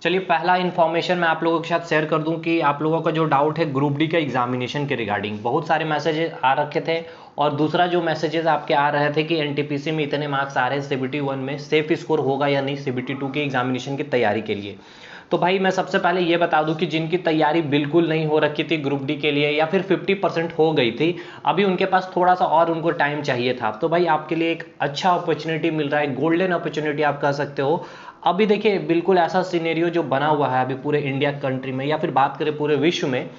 चलिए, पहला इन्फॉर्मेशन मैं आप लोगों के साथ शेयर कर दूं कि आप लोगों का जो डाउट है ग्रुप डी का एग्जामिनेशन के रिगार्डिंग, बहुत सारे मैसेजेस आ रखे थे। और दूसरा जो मैसेजेस आपके आ रहे थे कि एनटीपीसी में इतने मार्क्स आ रहे हैं, सीबीटी 1 में सेफ स्कोर होगा या नहीं सीबीटी 2 के एग्जामिनेशन की तैयारी के लिए। तो भाई मैं सबसे पहले ये बता दूं कि जिनकी तैयारी बिल्कुल नहीं हो रखी थी ग्रुप डी के लिए, या फिर 50% हो गई थी, अभी उनके पास थोड़ा सा और उनको टाइम चाहिए था, तो भाई आपके लिए एक अच्छा अपॉर्चुनिटी मिल रहा है, गोल्डन अपॉर्चुनिटी आप कह सकते हो। अभी देखिए, बिल्कुल ऐसा सिनेरियो जो बना हुआ है अभी पूरे इंडिया कंट्री में, या फिर बात करें पूरे विश्व में,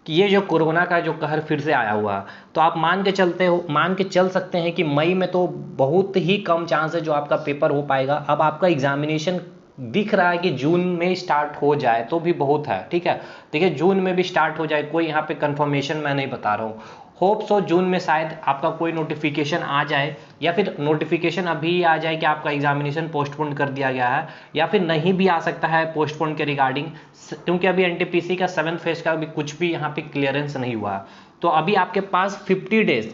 कि ये जो कोरोना का जो कहर फिर से आया हुआ है, तो आप मान के चल सकते हैं कि मई में तो बहुत ही कम चांस है जो आपका पेपर हो पाएगा। अब आपका एग्जामिनेशन दिख रहा है कि जून में स्टार्ट हो जाए तो भी बहुत है, ठीक है। देखिए, जून में भी स्टार्ट हो जाए, कोई यहाँ पे कंफर्मेशन मैं नहीं बता रहा हूँ। होप सो जून में शायद आपका कोई नोटिफिकेशन आ जाए, या फिर नोटिफिकेशन अभी आ जाए कि आपका एग्जामिनेशन पोस्टपोन कर दिया गया है, या फिर नहीं भी आ सकता है पोस्टपोन के रिगार्डिंग, क्योंकि अभी एनटीपीसी का 7th फेज का अभी कुछ भी यहाँ पे क्लियरेंस नहीं हुआ। तो अभी आपके पास 50 डेज,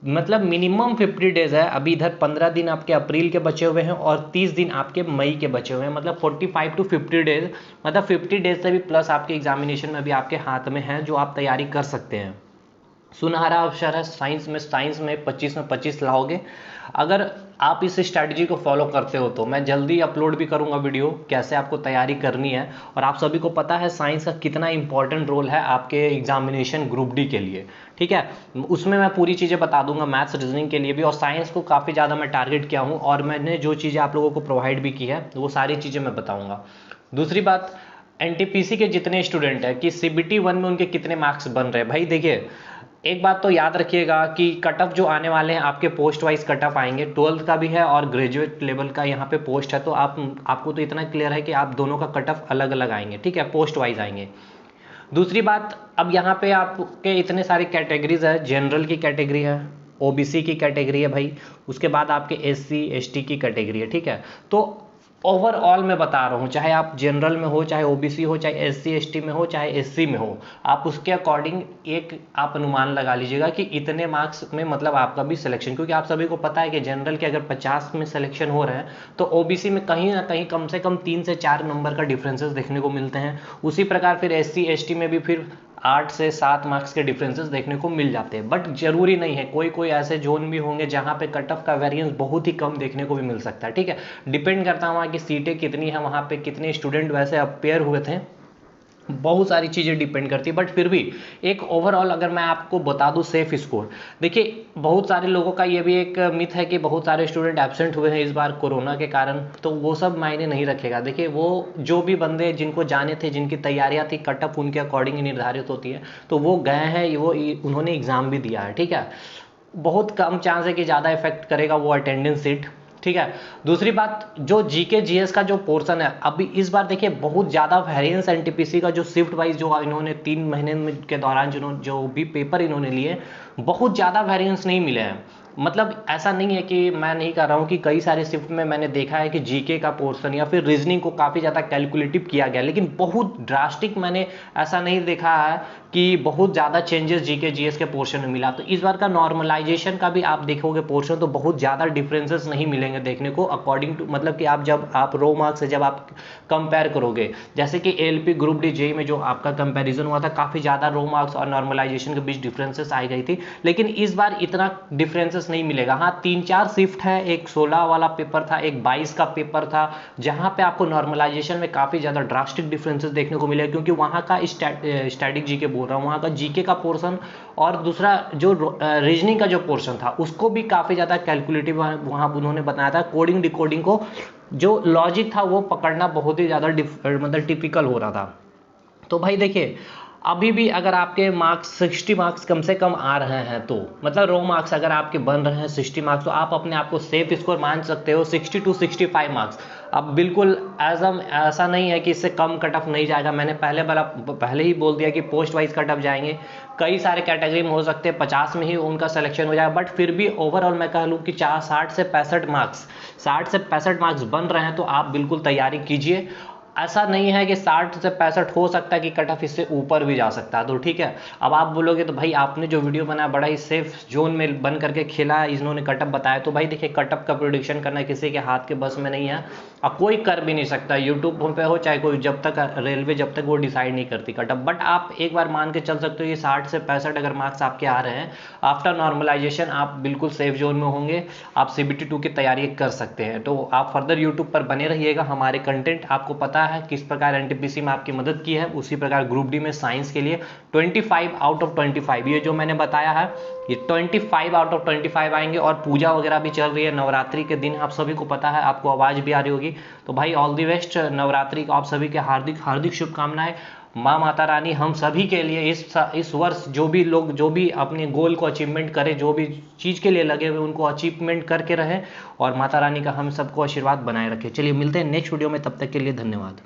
मतलब मिनिमम 50 डेज है। अभी इधर 15 दिन आपके अप्रैल के बचे हुए हैं और 30 दिन आपके मई के बचे हुए हैं, मतलब 45 टू 50 डेज, मतलब 50 डेज से भी प्लस आपके एग्जामिनेशन में अभी आपके हाथ में है, जो आप तैयारी कर सकते हैं। सुनहरा अवसर है, साइंस में 25 में 25 लाओगे। अगर आप इस स्ट्रैटेजी को फॉलो करते हो तो मैं जल्दी अपलोड भी करूंगा वीडियो कैसे आपको तैयारी करनी है। और आप सभी को पता है साइंस का कितना इंपॉर्टेंट रोल है आपके एग्जामिनेशन ग्रुप डी के लिए, ठीक है। उसमें मैं पूरी चीज़ें बता दूंगा, मैथ्स रीजनिंग के लिए भी, और साइंस को काफ़ी ज़्यादा मैं टारगेट किया हूँ, और मैंने जो चीज़ें आप लोगों को प्रोवाइड भी की है वो सारी चीज़ें मैं बताऊँगा। दूसरी बात, एनटीपीसी के जितने स्टूडेंट हैं कि सीबीटी 1 में उनके कितने मार्क्स बन रहे हैं, भाई देखिए, एक बात तो याद रखिएगा कि कट ऑफ जो आने वाले हैं आपके पोस्ट वाइज कट ऑफ आएंगे, 12th का भी है और ग्रेजुएट लेवल का यहाँ पे पोस्ट है, तो आपको तो इतना क्लियर है कि आप दोनों का कट ऑफ अलग अलग आएंगे, ठीक है, पोस्ट वाइज आएंगे। दूसरी बात, अब यहाँ पे आपके इतने सारे कैटेगरीज है, जनरल की कैटेगरी है, ओबीसी की कैटेगरी है भाई, उसके बाद आपके एससी एसटी की कैटेगरी है, ठीक है। तो ओवरऑल मैं बता रहा हूँ, चाहे आप जनरल में हो, चाहे ओबीसी हो, चाहे एससी एसटी में हो, चाहे एससी में हो, आप उसके अकॉर्डिंग एक आप अनुमान लगा लीजिएगा कि इतने मार्क्स में मतलब आपका भी सिलेक्शन, क्योंकि आप सभी को पता है कि जनरल के अगर 50 में सिलेक्शन हो रहे हैं तो ओबीसी में कहीं ना कहीं कम से कम 3 से 4 नंबर का डिफरेंसेस देखने को मिलते हैं। उसी प्रकार फिर एससी एसटी में भी फिर 8 से 7 मार्क्स के डिफरेंसेस देखने को मिल जाते हैं। बट जरूरी नहीं है, कोई कोई ऐसे जोन भी होंगे जहां पे कट ऑफ का वेरिएंस बहुत ही कम देखने को भी मिल सकता है, ठीक है। डिपेंड करता है वहाँ की सीटें कितनी है, वहाँ पे कितने स्टूडेंट वैसे अपेयर हुए थे, बहुत सारी चीज़ें डिपेंड करती है। बट फिर भी एक ओवरऑल अगर मैं आपको बता दूं सेफ स्कोर, देखिए बहुत सारे लोगों का ये भी एक मिथ है कि बहुत सारे स्टूडेंट एब्सेंट हुए हैं इस बार कोरोना के कारण, तो वो सब मायने नहीं रखेगा। देखिए, वो जो भी बंदे जिनको जाने थे, जिनकी तैयारियां थी, कट ऑफ उनके अकॉर्डिंग ही निर्धारित होती है, तो वो गए हैं, वो उन्होंने एग्जाम भी दिया है, ठीक है। बहुत कम चांस है कि ज़्यादा इफेक्ट करेगा वो अटेंडेंस सीट, ठीक है। दूसरी बात, जो जीके जीएस का जो पोर्शन है, अभी इस बार देखिए बहुत ज़्यादा वेरिएंस एनटीपीसी का जो शिफ्ट वाइज जो इन्होंने 3 महीने के दौरान जो भी पेपर इन्होंने लिए, बहुत ज़्यादा वेरिएंस नहीं मिले हैं। मतलब ऐसा नहीं है कि मैं नहीं कर रहा हूँ कि कई सारे शिफ्ट में मैंने देखा है कि जीके का पोर्शन या फिर रीजनिंग को काफ़ी ज़्यादा कैलकुलेटिव किया गया, लेकिन बहुत ड्रास्टिक मैंने ऐसा नहीं देखा है कि बहुत ज़्यादा चेंजेस जीके जीएस के पोर्शन में मिला। तो इस बार का नॉर्मलाइजेशन का भी आप देखोगे पोर्शन, तो बहुत ज़्यादा डिफरेंसेस नहीं मिलेंगे देखने को अकॉर्डिंग टू, मतलब कि आप जब आप रो मार्क्स से जब आप कंपेयर करोगे, जैसे कि एलपी ग्रुप डी जेई में जो आपका कंपैरिजन हुआ था, काफ़ी ज़्यादा रो मार्क्स और नॉर्मलाइजेशन के बीच डिफरेंसेस आई गई थी, लेकिन इस बार इतना डिफरेंसेस नहीं मिलेगा। हाँ, 3-4 शिफ्ट है, एक 16 वाला पेपर था, एक 22 का पेपर था, जहां पे आपको नॉर्मलाइजेशन में काफ़ी ज़्यादा ड्रास्टिक डिफरेंसेस देखने को मिले, क्योंकि वहां का स्टैटिक जीके बोल रहा हूँ, वहां का जीके का पोर्शन और दूसरा जो रीजनिंग का जो पोर्शन था उसको भी काफ़ी ज़्यादा कैलकुलेटिव वहाँ उन्होंने बताया था। कोडिंग डिकोडिंग को जो लॉजिक था वो पकड़ना बहुत ही ज़्यादा मतलब टिपिकल हो रहा था। तो भाई देखिए, अभी भी अगर आपके मार्क्स 60 मार्क्स कम से कम आ रहे हैं, तो मतलब रो मार्क्स अगर आपके बन रहे हैं 60 मार्क्स, तो आप अपने आप को सेफ स्कोर मान सकते हो 60 टू 65 मार्क्स। अब बिल्कुल ऐसा नहीं है कि इससे कम कट ऑफ नहीं जाएगा, मैंने पहले ही बोल दिया कि पोस्ट वाइज कट ऑफ जाएंगे, कई सारे कैटेगरी में हो सकते हैं 50 में ही उनका सिलेक्शन हो जाएगा। बट फिर भी ओवरऑल मैं कह लूँ कि 60 से 65 मार्क्स बन रहे हैं, तो आप बिल्कुल तैयारी कीजिए। ऐसा नहीं है कि 60 से 65 हो सकता है कि कट ऑफ इससे ऊपर भी जा सकता है। तो ठीक है, अब आप बोलोगे तो भाई आपने जो वीडियो बनाया बड़ा ही सेफ जोन में बन करके खेला है, इन्होंने कट ऑफ बताया, तो भाई देखिए कट ऑफ का प्रोडिक्शन करना किसी के हाथ के बस में नहीं है, अब कोई कर भी नहीं सकता, यूट्यूब पे हो चाहे कोई, जब तक रेलवे जब तक वो डिसाइड नहीं करती कट ऑफ। बट आप एक बार मान के चल सकते हो ये 60 से 65 अगर मार्क्स आपके आ रहे हैं, आफ्टर नॉर्मलाइजेशन आप बिल्कुल सेफ जोन में होंगे, आप CBT 2 की तैयारी कर सकते हैं। तो आप फर्दर यूट्यूब पर बने रहिएगा, हमारे कंटेंट आपको पता है किस प्रकार NTPC में आपकी मदद की है, उसी प्रकार ग्रुप डी में साइंस के लिए 25 आउट ऑफ 25, ये जो मैंने बताया है ये 25 आउट ऑफ 25 आएंगे। और पूजा वगैरह भी चल रही है, नवरात्रि के दिन आप सभी को पता है, आपको आवाज़ भी आ रही होगी, तो भाई ऑल दी बेस्ट, नवरात्रि को आप सभी के हार्दिक हार्दिक शुभकामनाएं। माँ माता रानी हम सभी के लिए इस वर्ष जो भी लोग जो भी अपने गोल को अचीवमेंट करें, जो भी चीज़ के लिए लगे हुए उनको अचीवमेंट करके रहें, और माता रानी का हम सबको आशीर्वाद बनाए रखें। चलिए मिलते हैं नेक्स्ट वीडियो में, तब तक के लिए धन्यवाद।